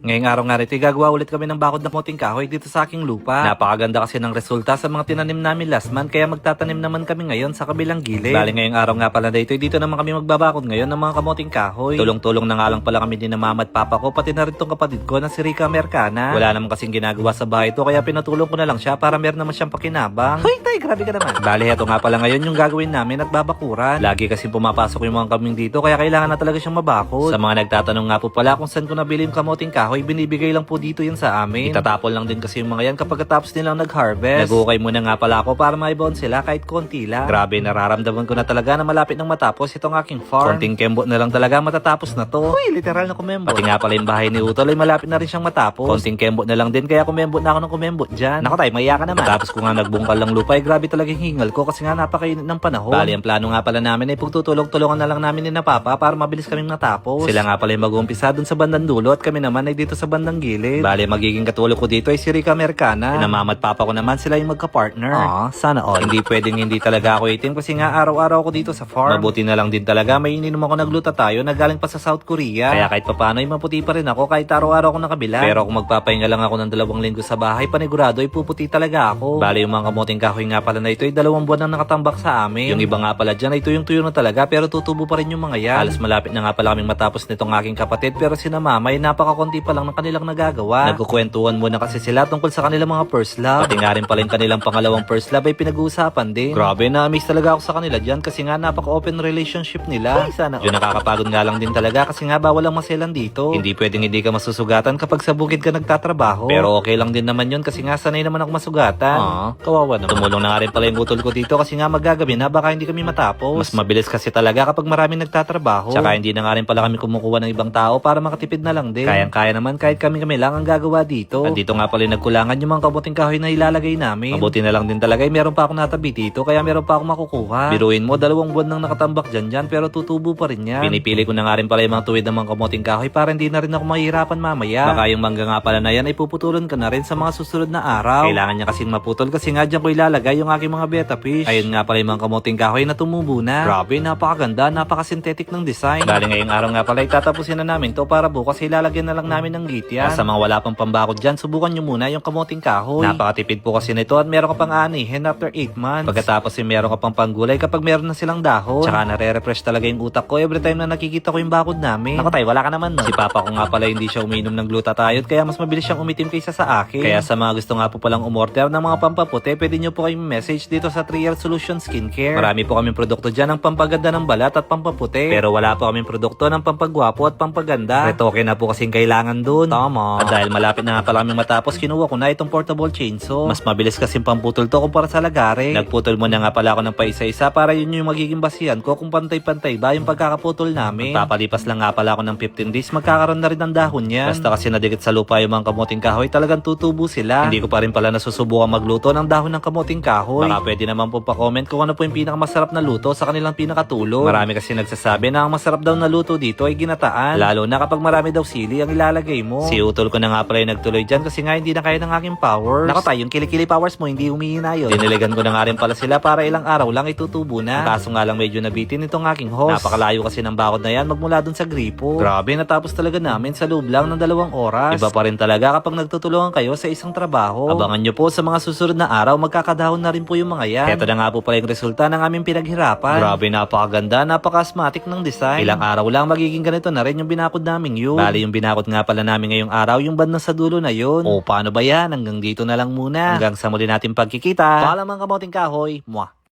Ngayong araw nga rito, gagawa ulit kami ng bakod na kamuting kahoy dito sa aking lupa. Napakaganda kasi ng resulta sa mga tinanim namin last month, kaya magtatanim naman kami ngayon sa kabilang gilid. Bali ngayong araw nga pala dito naman kami magbabakod ngayon ng mga kamuting kahoy. Tulong-tulong na nga lang pala kami din na mama at papa ko, pati na rin tong kapatid ko na si Rica Americana. Wala naman kasing ginagawa sa bahay to, kaya pinatulong ko na lang siya para meron naman siyang pakinabang. Hoy tay, grabe ka naman. Bali heto nga pala ngayon yung gagawin namin at babakuran. Lagi kasi pumapasok yung mga kaming dito, kaya kailangan na talaga siyang mabakod. Sa mga nagtatanong nga po pala kung saan ko nabili yung kamuting kahoy, binibigay lang po dito yan sa amin. Itatapon lang din kasi yung mga yan kapag tapos nilang nag-harvest. Nag-ukay muna nga pala ako para maibaon sila kahit konti lang. Grabe, nararamdaman ko na talaga na malapit nang matapos itong aking farm. Konting kembot na lang talaga matatapos na to. Uy, literal na kumembot. Pati nga pala yung bahay ni Utol ay malapit na rin siyang matapos. Konting kembot na lang din kaya kumembot na ako ng kumembot dyan. Naku tay, maya ka naman. Tapos ko nga nagbungkal lang lupa ay grabe talaga yung hingal ko kasi nga napakainit ng panahon. Bali, ang plano nga pala namin ay pagtutulong-tulungan na lang namin ni na Papa para mabilis kaming natapos. Sila nga pala yung mag-uumpisa dun sa bandang dulo at kami naman ay dito sa bandang gilid. Bale, magiging katulog ko dito ay si Rica Americana. Mama at papa ko naman sila yung magka-partner. Sana all. Hindi pwedeng hindi talaga ako itim kasi nga araw-araw ako dito sa farm. Mabuti na lang din talaga may ininom ako nagluta tayo na galing pa sa South Korea. Kaya kahit papano ay maputi pa rin ako kahit araw-araw ako nakabilang. Pero kung magpapahinga lang ako ng 2 linggo sa bahay, panigurado ay puputi talaga ako. Bale, yung mga kamuting kahoy nga pala na ito ay 2 buwan nang nakatambak sa amin. Yung iba nga pala dyan ay tuyong-tuyo na talaga pero tutubo pa rin yung mga yan. Halos malapit na nga pala kaming matapos nitong aking kapatid pero sina mama ay napakakunti pa lang ng kanilang nagagawa. Nagkukwentuhan muna kasi sila tungkol sa kanilang mga first love. Pati nga rin pala yung kanilang pangalawang first love ay pinag-uusapan din. Grabe, na-miss talaga ako sa kanila dyan kasi nga napaka-open relationship nila. Ay, sana. Yung nakakapagod nga lang din talaga kasi nga bawal ang maselan dito. Hindi pwedeng hindi ka masusugatan kapag sa bukid ka nagtatrabaho. Pero okay lang din naman yun kasi nga sanay naman ako masugatan. Kawawa naman. Tumulong na nga rin pala yung utol ko dito kasi nga magagabi na baka hindi kami matapos. Mas mabilis kasi talaga kapag maraming nagtatrabaho. Tsaka hindi na nga rin pala kami kumukuha ng ibang tao para makatipid na lang din. Kayang-kaya naman kahit kami lang ang gagawa dito. At dito nga pala yung nagkulangan yung mga kamuting kahoy na ilalagay namin. Mabuti na lang din talaga meron pa akong natabi dito kaya meron pa akong makukuha. Biruin mo 2 buwan nang nakatambak dyan pero tutubo pa rin yan. Pinipili ko na nga rin pala yung mga tuwid ng mga kamuting kahoy para hindi na rin ako mahirapan mamaya. Baka yung mangga nga pala na yan ay puputulon ka na rin sa mga susunod na araw. Kailangan niya kasing maputol kasi nga dyan ko ilalagay yung aking mga betta fish. Ayun nga pala yung mga kamuting kahoy na tumubo na. Grabe, napakaganda, napaka-synthetic ng design. Bali ngayong araw nga pala itatapusin na namin to para bukas ilalagyan na lang namin ng gitya. Sa mga wala pang pambakod dyan, subukan nyo muna yung kamuting kahoy. Napakatipid po kasi nito at meron ka pang anihin after 8 months. Pagkatapos meron ka pang panggulay kapag meron na silang dahon. Tsaka nare-refresh talaga yung utak ko every time na nakikita ko yung bakod namin. Naku tay, wala ka naman no. Si Papa ko nga pala hindi siya uminom ng glutathione kaya mas mabilis siyang umitim kaysa sa akin. Kaya sa mga gusto nga po palang umorder ng mga pampaputi, pwede nyo po kayong message dito sa 3R Solution Skincare. Marami po kaming produkto dyan ng pampaganda ng balat at pampaputi. Pero wala po kaming produkto ng pampagwapo at pampaganda. Retoke na po kasing kailangan dun. Tama. At dahil malapit na nga pala kaming matapos, kinuha ko na itong portable chainsaw. Mas mabilis kasi pamputol to kumpara sa lagare. Nagputol muna nga pala ako ng paisa-isa para yun yung magiging basihan ko kung pantay-pantay ba yung pagkakaputol namin. Magpapalipas lang nga pala ako ng 15 days, magkakaroon na rin ng dahon yan. Basta kasi nadikit sa lupa yung mga kamuting kahoy, talagang tutubo sila. Hindi ko pa rin pala nasusubukan magluto ng dahon ng kamuting kahoy. Baka pwede naman po pa-comment kung ano po yung pinakamasarap na luto sa kanilang pinakatulog. Marami kasi nagsasabi na ang masarap daw na luto dito ay ginataan. Lalo na kapag marami daw sili ang ilalagay mo. Si utol ko na nga pala yung nagtuloy dyan kasi nga hindi na kaya ng aking powers. Naku tayo, yung kilikili powers mo hindi humihina yun. Diniligan ko na nga rin pala sila para ilang araw lang itutubo na. Kaso nga lang medyo nabitin itong aking host. Napakalayo kasi ng bakod na yan magmula dun sa gripo. Grabe, natapos talaga namin sa loob lang ng 2 oras. Iba pa rin talaga kapag nagtutulungan kayo sa isang trabaho. Abangan nyo po sa mga susunod na araw, magkakadahon na rin po yung mga yan. Ito na nga po pala yung resulta ng aming pinaghirapan. Grabe, napakaganda, napaka-asthmatic ng design. Ilang araw lang magiging ganito na rin yung binakod namin yun. Bali, yung binakod nga pala namin ngayong araw, yung band na sa dulo na yun. O paano ba yan? Hanggang dito na lang muna. Hanggang sa muli natin pagkikita. Paalam mga kamuting kahoy. Mwah!